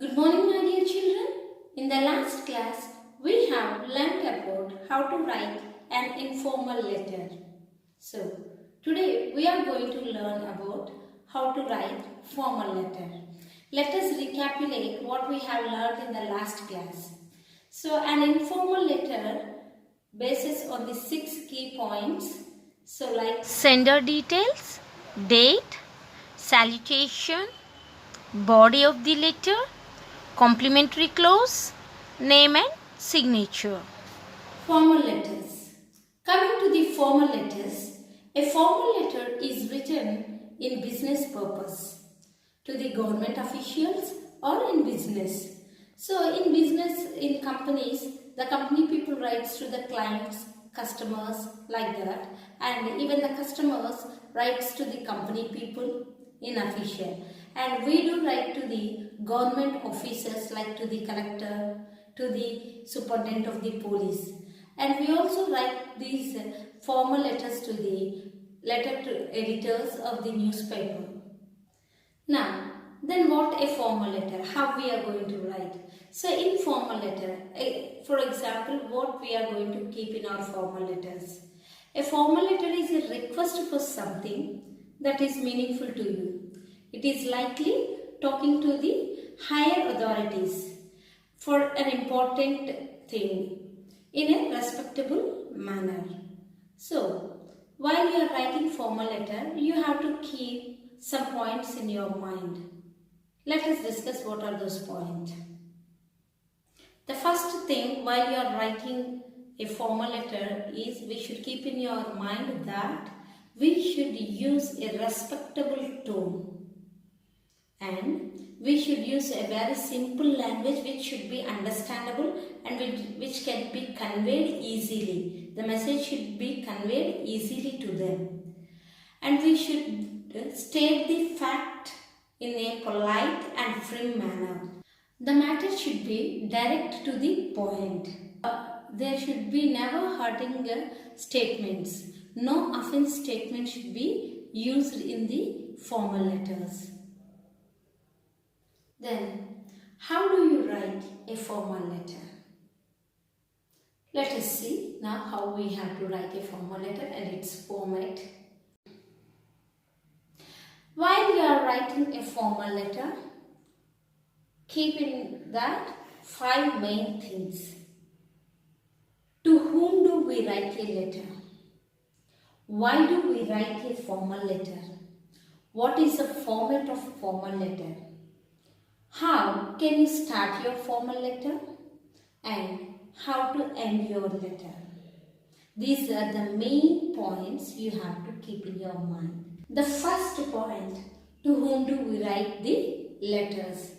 Good morning, my dear children. In the last class, we have learned about how to write an informal letter. So, today we are going to learn about how to write formal letter. Let us recapitulate what we have learned in the last class. So, an informal letter bases on the 6 key points. So, like sender details, date, salutation, body of the letter, complimentary clause, name and signature. Formal letters. Coming to the formal letters, a formal letter is written in business purpose to the government officials or in business. So in business, in companies, the company people writes to the clients, customers like that, and even the customers writes to the company people in official. And we do write to the government officers like to the collector, to the superintendent of the police. And we also write these formal letters to the letter to editors of the newspaper. Now, then what a formal letter? How we are going to write? So in formal letter, for example, what we are going to keep in our formal letters? A formal letter is a request for something that is meaningful to you. It is likely talking to the higher authorities for an important thing in a respectable manner. So, while you are writing formal letter, you have to keep some points in your mind. Let us discuss what are those points. The first thing while you are writing a formal letter is we should keep in your mind that we should use a respectable tone. And we should use a very simple language which should be understandable and which can be conveyed easily. The message should be conveyed easily to them. And we should state the fact in a polite and firm manner. The matter should be direct to the point. There should be never hurting statements. No offense statement should be used in the formal letters. Then, how do you write a formal letter? Let us see now how we have to write a formal letter and its format. While you are writing a formal letter, keep in that 5 main things. To whom do we write a letter? Why do we write a formal letter? What is the format of formal letter? How can you start your formal letter and how to end your letter? These are the main points you have to keep in your mind. The first point, to whom do we write the letters?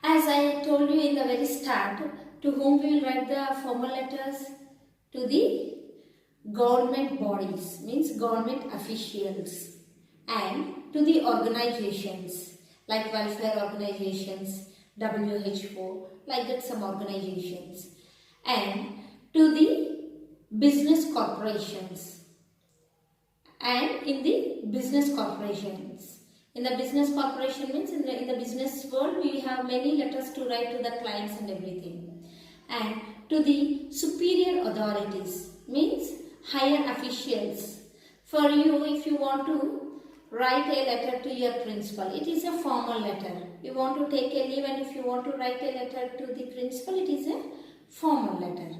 As I told you in the very start, to whom we will write the formal letters? To the government bodies, means government officials, and to the organizations like welfare organizations, WHO, like that some organizations, and to the business corporations. And in the business corporations. In the business corporation means in the business world we have many letters to write to the clients and everything. And to the superior authorities means higher officials. For you, if you want to write a letter to your principal, it is a formal letter. You want to take a leave and if you want to write a letter to the principal, it is a formal letter.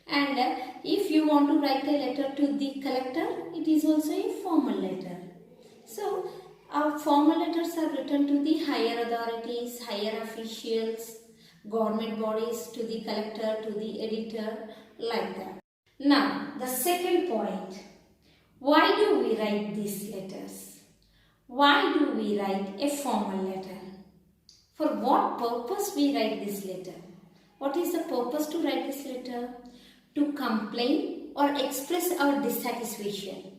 And if you want to write a letter to the collector, it is also a formal letter. So, our formal letters are written to the higher authorities, higher officials, government bodies, to the collector, to the editor, like that. Now, the second point. Why do we write these letters? Why do we write a formal letter? For what purpose we write this letter? What is the purpose to write this letter? To complain or express our dissatisfaction.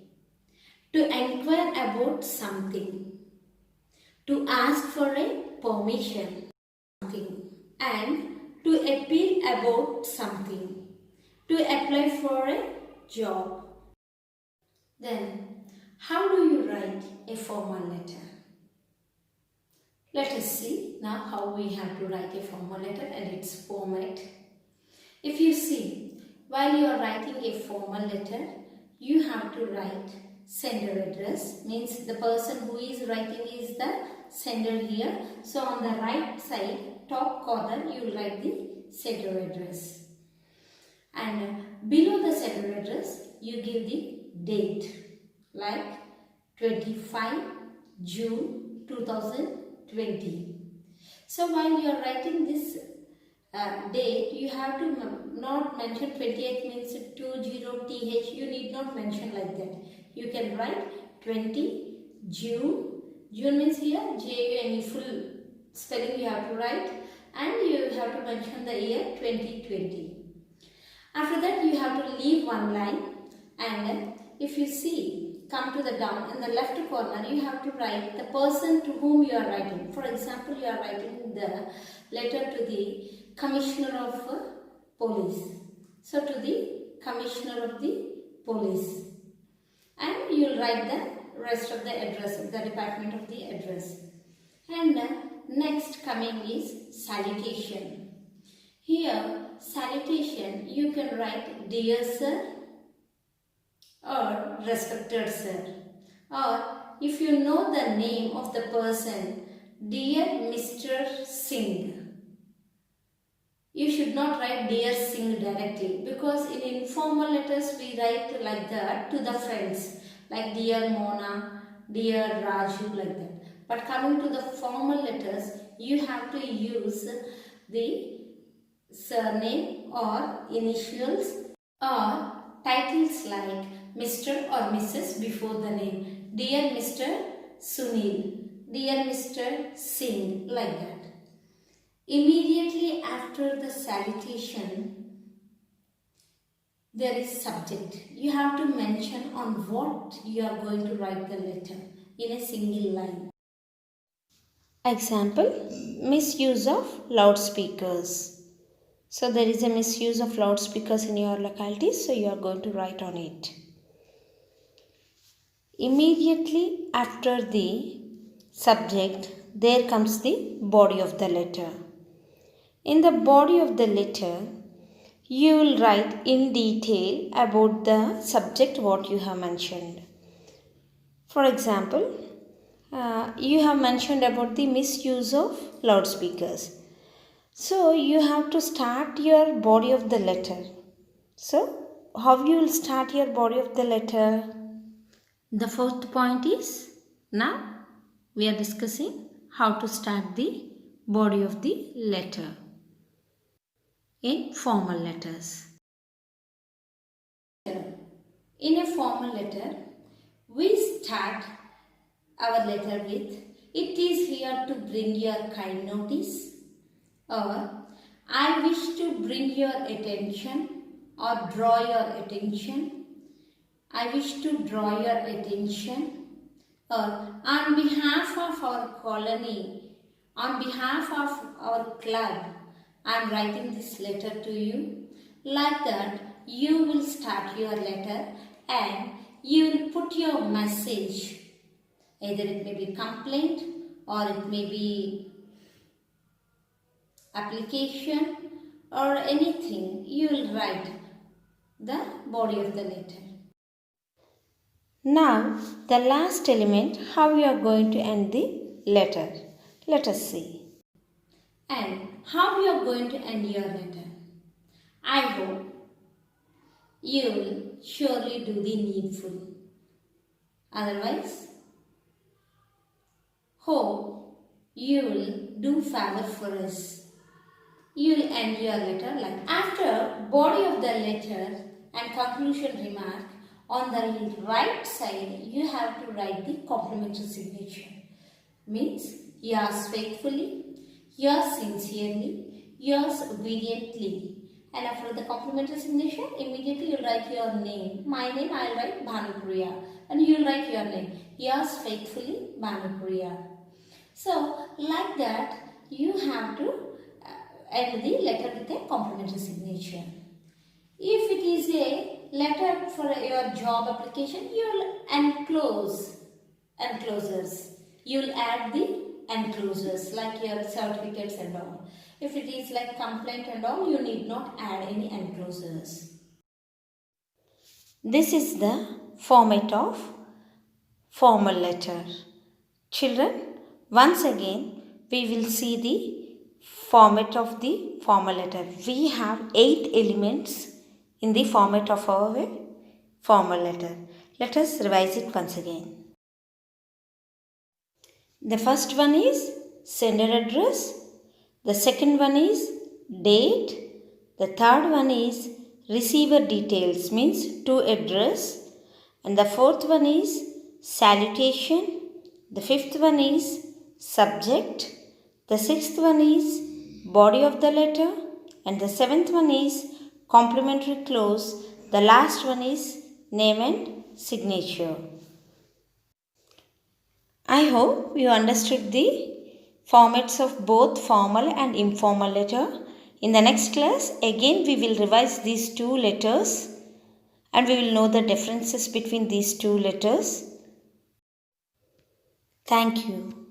To inquire about something. To ask for a permission. And to appeal about something. To apply for a job. Then, how do you write a formal letter? Let us see. see now how we have to write a formal letter and its format. If you see, while you are writing a formal letter, you have to write sender address, means the person who is writing is the sender here. So on the right side, top corner, you will write the sender address. And below the sender address, you give the date, like 25 June 2020. So while you are writing this date, you have to not mention 28 means 20th, you need not mention like that. You can write 20 June, June means here June, full spelling you have to write, and you have to mention the year 2020. After that you have to leave one line, and if you see, come to the down in the left corner, you have to write the person to whom you are writing. For example, you are writing the letter to the Commissioner of Police. So to the Commissioner of the Police, and you will write the rest of the address of the department of the address. And next coming is salutation. Here salutation you can write dear sir or respected sir, or if you know the name of the person, dear Mr. Singh. You should not write dear Singh directly, because in informal letters we write like that to the friends, like dear Mona, dear Raju, like that. But coming to the formal letters, you have to use the surname or initials or titles like Mr. or Mrs. before the name. Dear Mr. Sunil, dear Mr. Singh, like that. Immediately after the salutation, there is subject. You have to mention on what you are going to write the letter in a single line. Example, misuse of loudspeakers. So there is a misuse of loudspeakers in your locality, so you are going to write on it. Immediately after the subject, there comes the body of the letter. In the body of the letter, you will write in detail about the subject what you have mentioned. For example, you have mentioned about the misuse of loudspeakers. So you have to start your body of the letter. So how you will start your body of the letter? The fourth point is, now we are discussing how to start the body of the letter in formal letters. In a formal letter, we start our letter with, it is here to bring your kind notice, or I wish to bring your attention or draw your attention, I wish to draw your attention, or on behalf of our colony, on behalf of our club, I am writing this letter to you. Like that, you will start your letter and you will put your message. Either it may be complaint or it may be application or anything, you will write the body of the letter. Now the last element, how you are going to end the letter. Let us see. And how you are going to end your letter. I hope you will surely do the needful. Otherwise, hope you will do favor for us. You will end your letter like, after body of the letter and conclusion remark, on the right side you have to write the complimentary signature. Means yours faithfully, yours sincerely, yours obediently. And after the complimentary signature, immediately you write your name. My name I will write Bhanupriya, and you will write your name. Yours faithfully, Bhanupriya. So like that you have to end the letter with a complimentary signature. If it is a letter for your job application, you will enclosures. You will add the enclosures like your certificates and all. If it is like complaint and all, you need not add any enclosures. This is the format of formal letter. Children, once again we will see the format of the formal letter. We have 8 elements in the format of our formal letter. Let us revise it once again. The first one is sender address. The second one is date. The third one is receiver details, means to address. And the fourth one is salutation. The fifth one is subject. The sixth one is body of the letter. And the seventh one is complimentary clause. The last one is name and signature. I hope you understood the formats of both formal and informal letter. In the next class, again we will revise these two letters and we will know the differences between these two letters. Thank you.